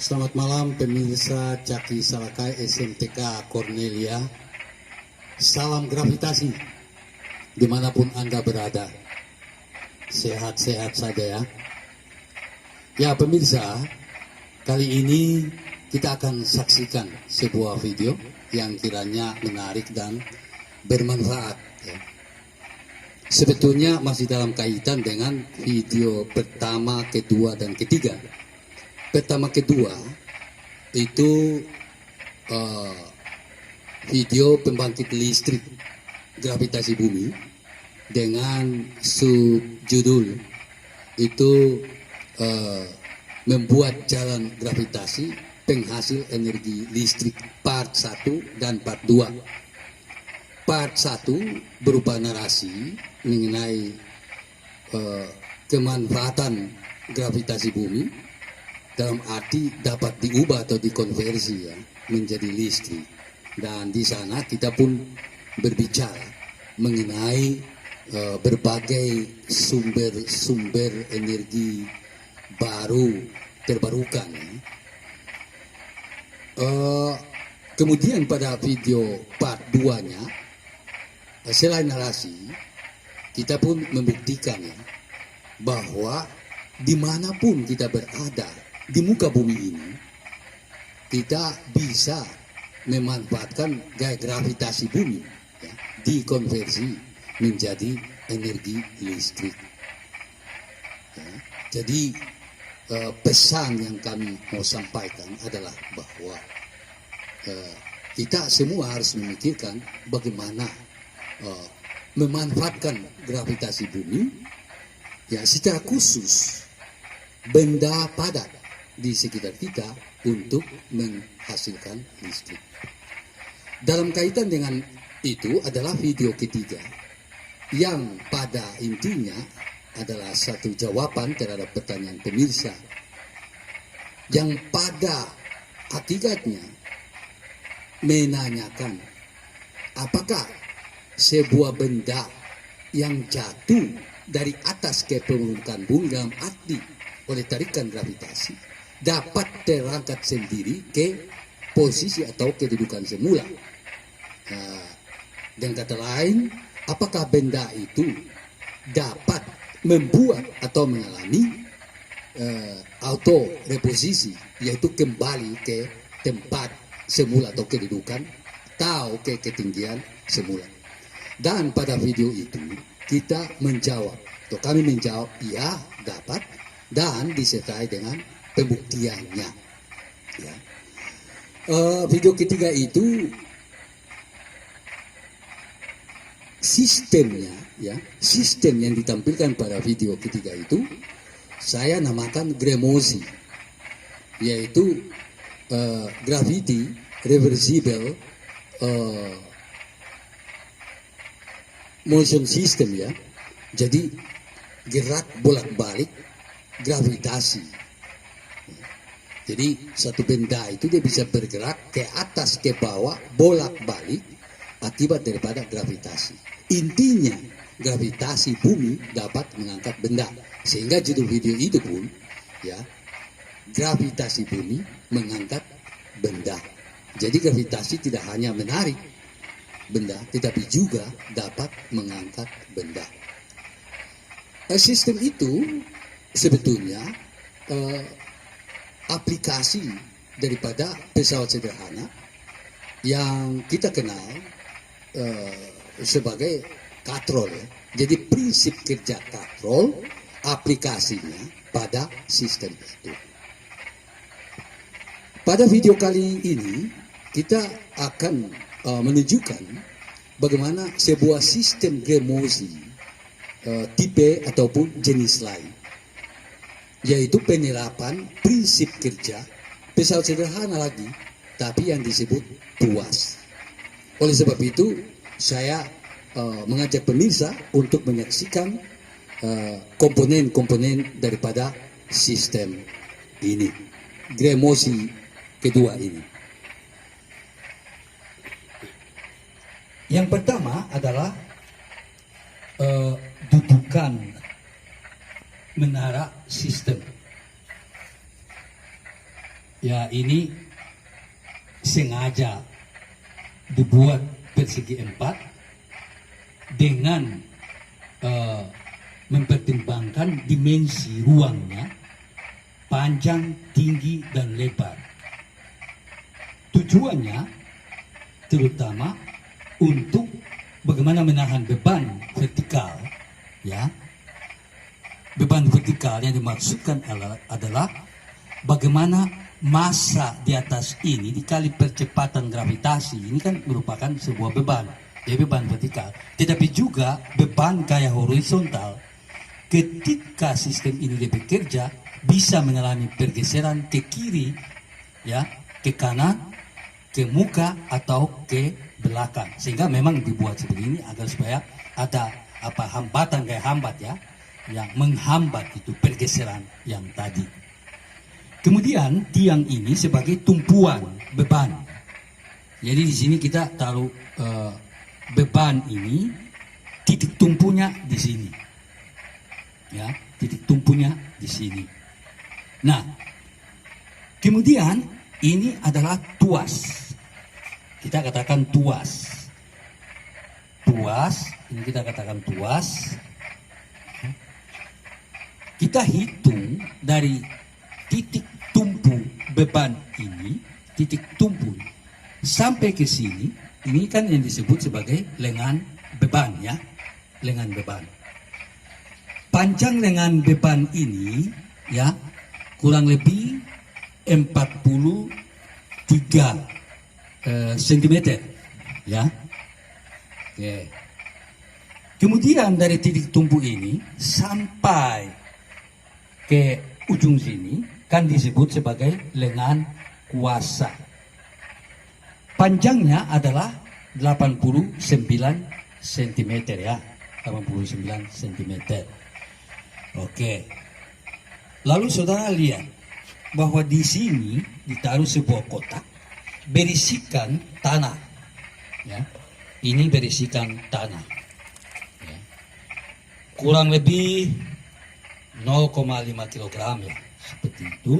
Selamat malam pemirsa Caki Salakai SMTK Cornelia. Salam gravitasi dimanapun Anda berada. Sehat-sehat saja ya. Ya pemirsa, kali ini kita akan saksikan sebuah video yang kiranya menarik dan bermanfaat ya. Sebetulnya masih dalam kaitan dengan video pertama, kedua, dan ketiga. Pertama kedua itu video pembangkit listrik gravitasi bumi dengan subjudul itu membuat jalan gravitasi penghasil energi listrik part 1 dan part 2. Part 1 berupa narasi mengenai kemanfaatan gravitasi bumi dalam arti dapat diubah atau dikonversi ya menjadi listrik. Dan di sana kita pun berbicara mengenai berbagai sumber-sumber energi baru terbarukan. Kemudian pada video part 2-nya, selain narasi, kita pun membuktikan ya, bahwa dimanapun kita berada di muka bumi ini, kita bisa memanfaatkan gaya gravitasi bumi ya, dikonversi menjadi energi listrik ya. Jadi pesan yang kami mau sampaikan adalah bahwa kita semua harus memikirkan bagaimana memanfaatkan gravitasi bumi ya, secara khusus benda padat di sekitar kita untuk menghasilkan listrik. Dalam kaitan dengan itu adalah video ketiga yang pada intinya adalah satu jawaban terhadap pertanyaan pemirsa yang pada hakikatnya menanyakan apakah sebuah benda yang jatuh dari atas ke permukaan bumi dalam arti oleh tarikan gravitasi dapat terangkat sendiri ke posisi atau kedudukan semula. Dengan kata lain, apakah benda itu dapat membuat atau mengalami auto reposisi, yaitu kembali ke tempat semula atau kedudukan atau ke ketinggian semula. Dan pada video itu kita menjawab, atau kami menjawab ya dapat, dan disertai dengan pembuktiannya. Ya. Video ketiga itu sistemnya, ya, sistem yang ditampilkan pada video ketiga itu saya namakan Gremosi, yaitu gravity reversible motion system ya. Jadi gerak bolak-balik gravitasi. Jadi satu benda itu dia bisa bergerak ke atas ke bawah bolak-balik akibat daripada gravitasi. Intinya gravitasi bumi dapat mengangkat benda. Sehingga judul video itu pun ya, gravitasi bumi mengangkat benda. Jadi gravitasi tidak hanya menarik benda, tetapi juga dapat mengangkat benda. Sistem itu sebetulnya aplikasi daripada pesawat sederhana yang kita kenal sebagai katrol ya. Jadi prinsip kerja katrol aplikasinya pada sistem itu. Pada video kali ini kita akan menunjukkan bagaimana sebuah sistem Gremosi tipe ataupun jenis lain, yaitu penerapan prinsip kerja pesawat sederhana lagi, tapi yang disebut tuas. Oleh sebab itu saya mengajak pemirsa untuk menyaksikan komponen-komponen daripada sistem ini, Gremosi kedua ini. Yang pertama adalah dudukan menara sistem. Ya, ini sengaja dibuat persegi 4 dengan mempertimbangkan dimensi ruangnya, panjang, tinggi, dan lebar. Tujuannya terutama untuk bagaimana menahan beban vertikal, ya. Beban vertikal yang dimaksudkan adalah bagaimana massa di atas ini dikali percepatan gravitasi ini kan merupakan sebuah beban, ya, beban vertikal. Tetapi juga beban gaya horizontal ketika sistem ini bekerja bisa mengalami pergeseran ke kiri, ya, ke kanan, ke muka atau ke belakang. Sehingga memang dibuat seperti ini agar supaya ada hambatan kayak hambat, ya, yang menghambat itu pergeseran yang tadi. Kemudian tiang ini sebagai tumpuan beban. Jadi di sini kita taruh beban ini, titik tumpunya di sini, ya, titik tumpunya di sini. Nah, kemudian ini adalah tuas. Kita katakan tuas. Tuas, ini kita katakan tuas. Kita hitung dari titik tumpu beban ini, titik tumpu sampai ke sini, ini kan yang disebut sebagai lengan beban, ya, lengan beban. Panjang lengan beban ini, ya, kurang lebih 43 cm, ya. Oke. Kemudian dari titik tumpu ini sampai ke ujung sini kan disebut sebagai lengan kuasa. Panjangnya adalah 89 cm, ya, 89 cm. Oke. Lalu saudara lihat bahwa di sini ditaruh sebuah kotak berisikan tanah, ya. Ini berisikan tanah, ya. Kurang lebih 0,5 kg, ya, seperti itu,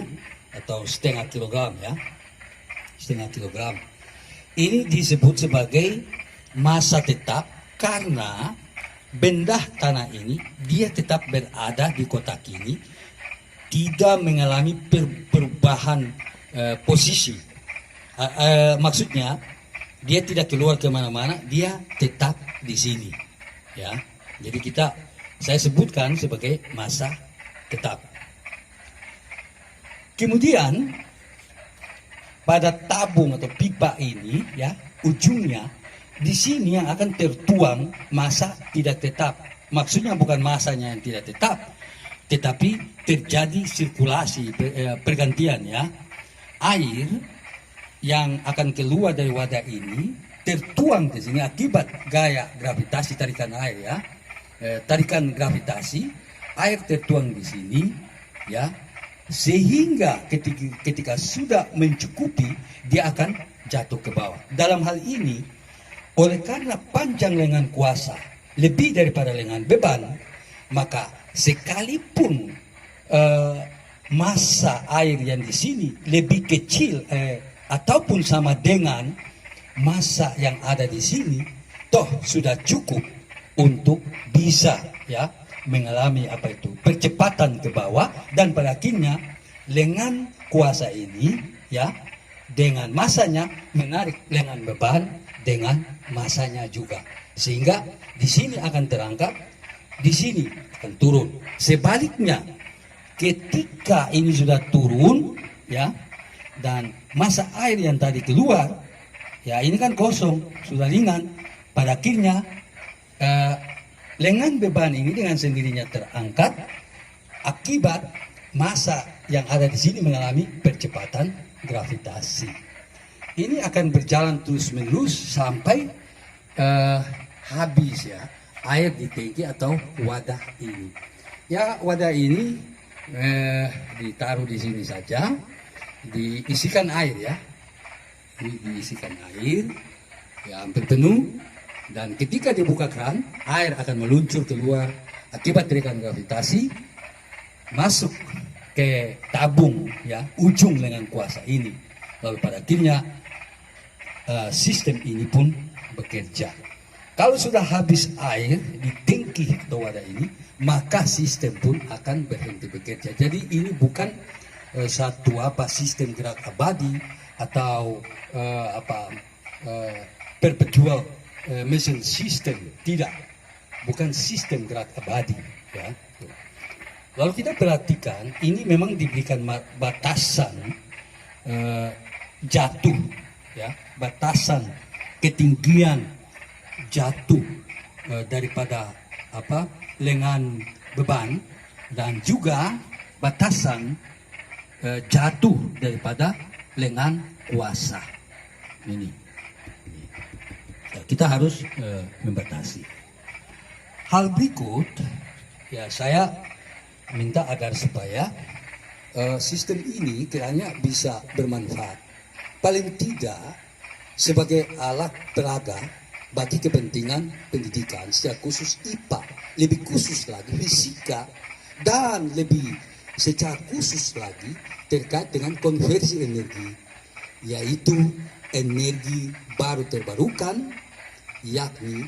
atau setengah kilogram, ya, setengah kilogram. Ini disebut sebagai massa tetap karena benda tanah ini dia tetap berada di kotak ini, tidak mengalami perubahan posisi. Maksudnya dia tidak keluar kemana-mana, dia tetap di sini, ya. Jadi saya sebutkan sebagai massa tetap. Kemudian pada tabung atau pipa ini, ya, ujungnya di sini yang akan tertuang massa tidak tetap. Maksudnya bukan massanya yang tidak tetap, tetapi terjadi sirkulasi, pergantian, ya. Air yang akan keluar dari wadah ini tertuang di sini akibat gaya gravitasi tarikan air, ya. Tarikan gravitasi, air tertuang di sini, ya, sehingga ketika sudah mencukupi dia akan jatuh ke bawah. Dalam hal ini, oleh karena panjang lengan kuasa lebih daripada lengan beban, maka sekalipun massa air yang di sini lebih kecil ataupun sama dengan massa yang ada di sini, toh sudah cukup untuk bisa, ya, mengalami percepatan ke bawah, dan pada akhirnya lengan kuasa ini, ya, dengan massanya menarik lengan beban dengan massanya juga, sehingga di sini akan terangkat, di sini akan turun. Sebaliknya, ketika ini sudah turun, ya, dan massa air yang tadi keluar, ya, ini kan kosong, sudah ringan, pada akhirnya lengan beban ini dengan sendirinya terangkat akibat massa yang ada di sini mengalami percepatan gravitasi. Ini akan berjalan terus-menerus sampai habis, ya, air di tangki atau wadah ini. Ya, wadah ini ditaruh di sini saja, diisikan air, ya. Ini diisikan air, ya, hampir penuh. Dan ketika dibuka keran, air akan meluncur keluar akibat tarikan gravitasi, masuk ke tabung, ya, ujung lengan kuasa ini. Lalu pada akhirnya sistem ini pun bekerja. Kalau sudah habis air di tangki atau wadah ini, maka sistem pun akan berhenti bekerja. Jadi ini bukan satu sistem gerak abadi atau perpetual motion system, tidak, bukan sistem gerak abadi, ya. Lalu kita perhatikan ini memang diberikan batasan jatuh, ya, batasan ketinggian jatuh daripada lengan beban, dan juga batasan jatuh daripada lengan kuasa ini. Kita harus membatasi. Hal berikut, ya, saya minta agar supaya sistem ini kiranya bisa bermanfaat, paling tidak sebagai alat peraga bagi kepentingan pendidikan, secara khusus IPA, lebih khusus lagi fisika, dan lebih secara khusus lagi terkait dengan konversi energi, yaitu energi baru terbarukan, yakni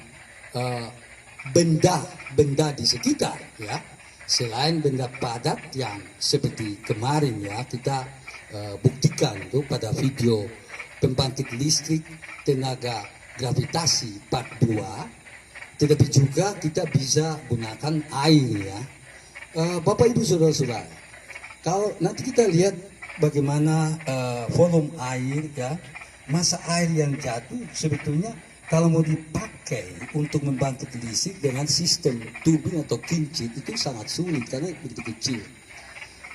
benda-benda di sekitar, ya, selain benda padat yang seperti kemarin, ya, kita buktikan itu pada video pembangkit listrik tenaga gravitasi part 2, tetapi juga kita bisa gunakan air, ya. Bapak Ibu Saudara-saudara, kalau nanti kita lihat bagaimana volume air, ya, masa air yang jatuh sebetulnya kalau mau dipakai untuk membangkit listrik dengan sistem turbin atau kincir itu sangat sulit karena begitu kecil.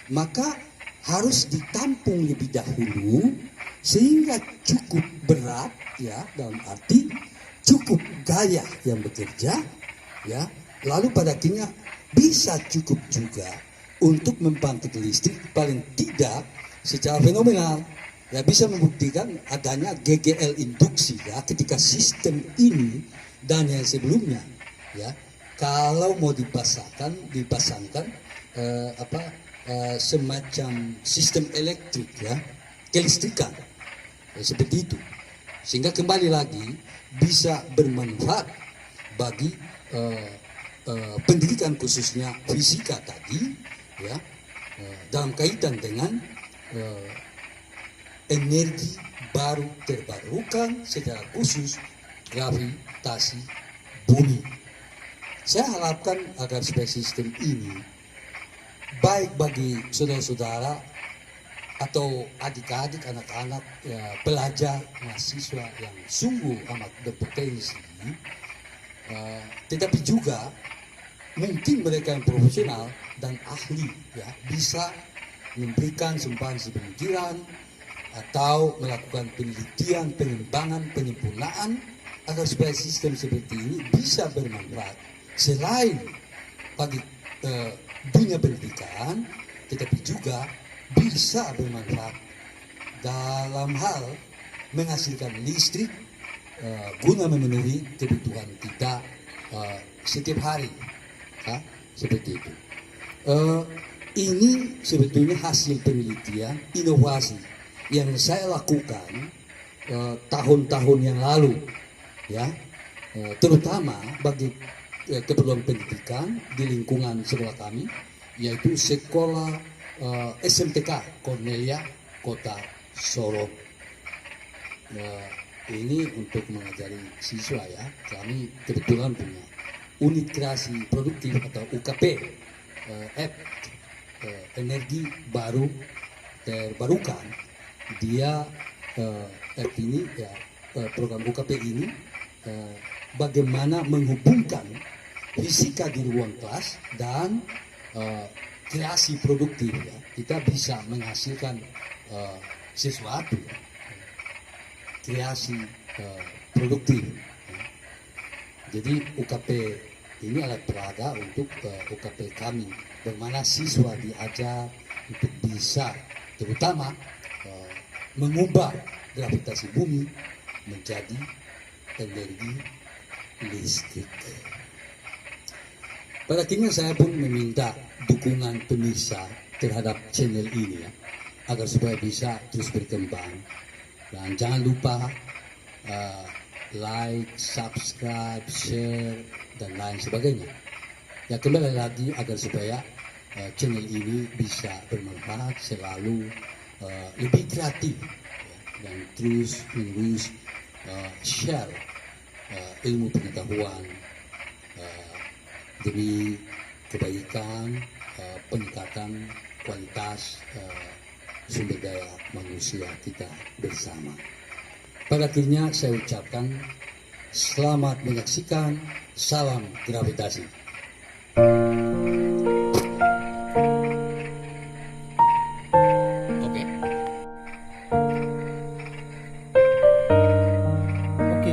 Maka harus ditampung lebih dahulu sehingga cukup berat, ya, dalam arti cukup gaya yang bekerja, ya, lalu pada akhirnya bisa cukup juga untuk membangkit listrik paling tidak secara fenomenal, ya, bisa membuktikan adanya GGL induksi, ya, ketika sistem ini dan yang sebelumnya, ya, kalau mau dipasangkan semacam sistem elektrik, ya, kelistrikan, ya, seperti itu, sehingga kembali lagi bisa bermanfaat bagi pendidikan khususnya fisika tadi, ya, dalam kaitan dengan energi baru terbarukan, secara khusus gravitasi bumi. Saya harapkan agar supaya sistem ini baik bagi saudara-saudara atau adik-adik, anak-anak, ya, pelajar, mahasiswa yang sungguh amat berpotensi, tetapi juga mungkin mereka yang profesional dan ahli, ya, bisa memberikan sumbangan pemikiran atau melakukan penelitian, pengembangan, penyempurnaan agar supaya sistem seperti ini bisa bermanfaat selain bagi dunia pendidikan, tetapi juga bisa bermanfaat dalam hal menghasilkan listrik guna memenuhi kebutuhan kita setiap hari, ya, seperti itu. Ini sebetulnya hasil penelitian inovasi yang saya lakukan tahun-tahun yang lalu, ya, terutama bagi keperluan pendidikan di lingkungan sekolah kami, yaitu sekolah SMTK Cornelia Kota Sorong. Ini untuk mengajari siswa, ya, kami kebetulan punya unit kreasi produktif atau UKP, energi baru terbarukan. Dia ini, ya, program UKP ini bagaimana menghubungkan fisika di ruang kelas dan kreasi produktif, ya. Kita bisa menghasilkan sesuatu, ya, kreasi produktif, ya. Jadi UKP ini alat peraga untuk UKP kami, bagaimana siswa diajar untuk bisa terutama mengubah gravitasi bumi menjadi energi listrik. Pada akhirnya saya pun meminta dukungan pemirsa terhadap channel ini ya, agar supaya bisa terus berkembang. Dan jangan lupa like, subscribe, share, dan lain sebagainya. Ya kembali lagi agar supaya channel ini bisa bermanfaat selalu, lebih kreatif ya, dan terus menerus share ilmu pengetahuan demi kebaikan, peningkatan kualitas sumber daya manusia kita bersama. Pada akhirnya saya ucapkan selamat menyaksikan, salam gravitasi. Oke. Oke.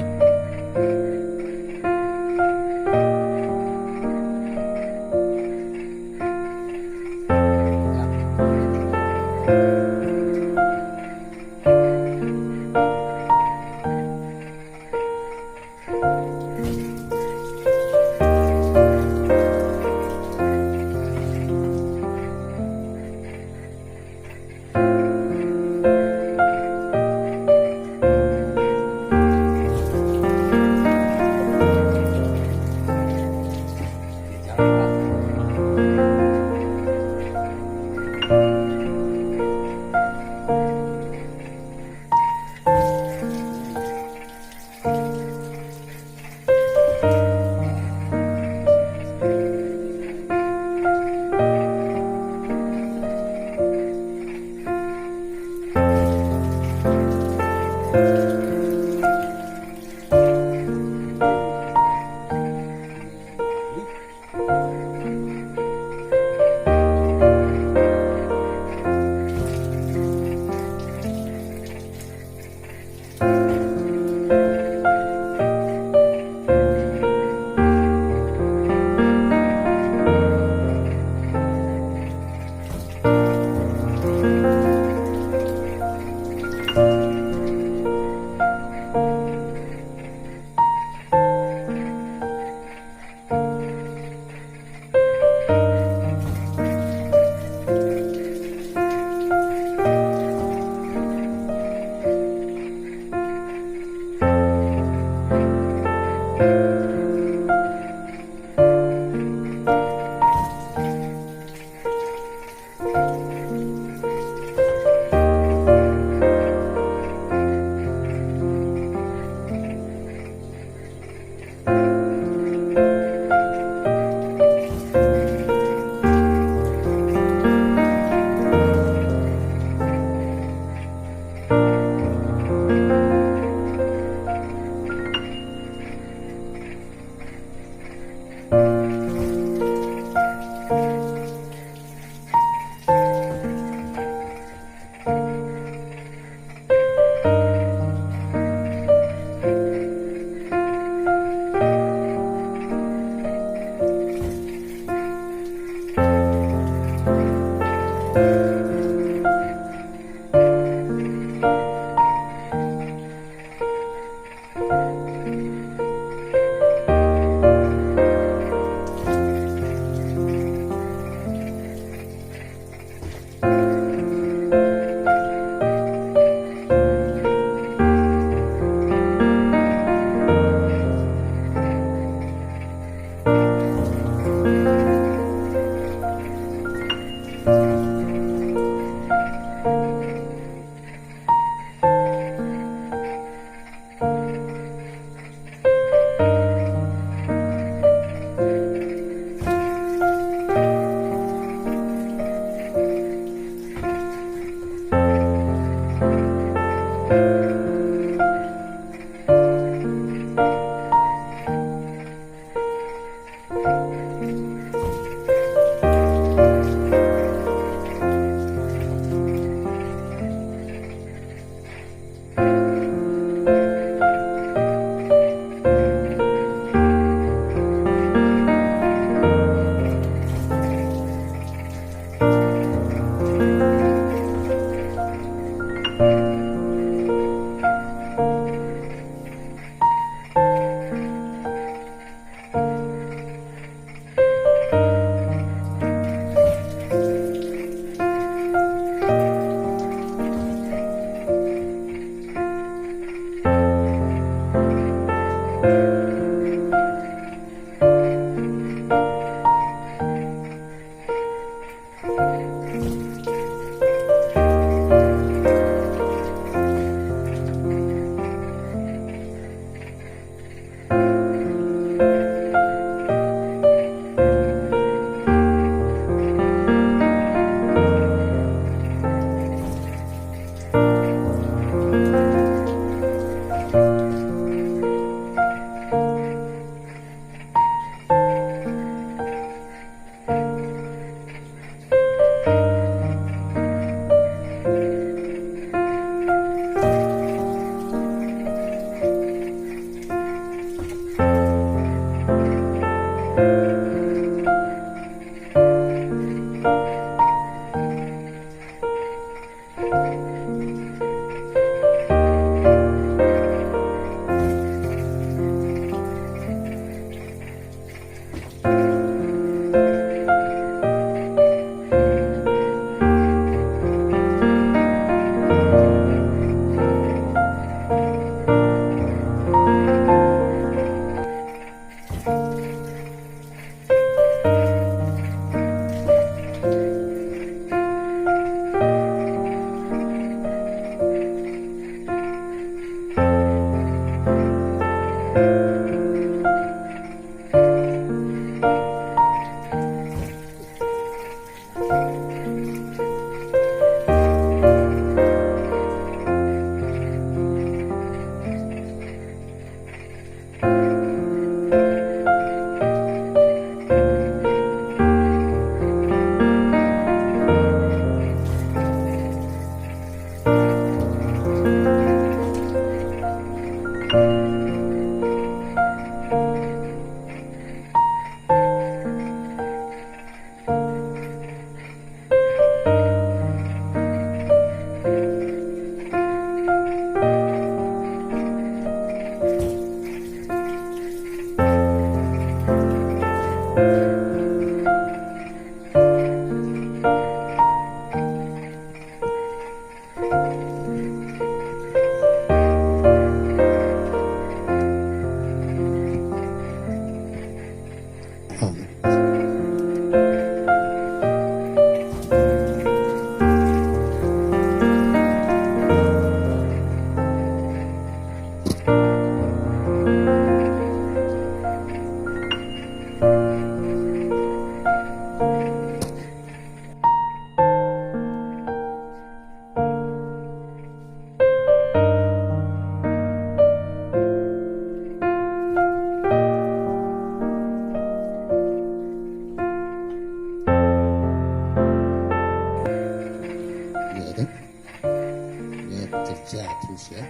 baca terus ya.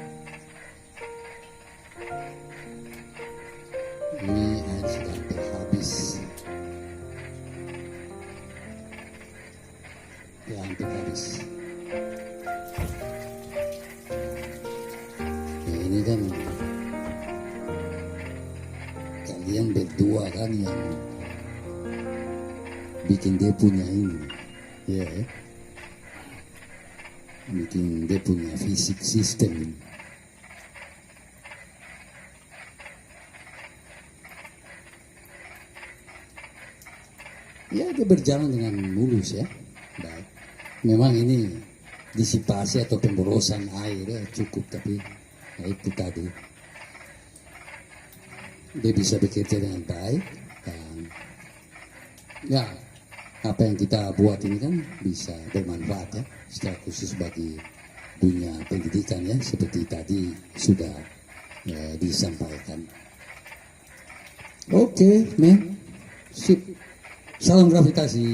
Ini air sudah hampir habis. Ya, hampir habis. Ya, ini kan kalian berdua kan yang bikin dia punya ini, ya, bikin dia punya fisik sistem. Ya, dia berjalan dengan mulus ya. Baik. Memang ini disipasi atau pemborosan air ya, cukup, tapi ya itu tadi dia bisa bekerja dengan baik dan ya apa yang kita buat ini kan bisa bermanfaat ya, secara khusus bagi dunia pendidikan ya, seperti tadi sudah disampaikan. Oke, men, sip. Salam gravitasi.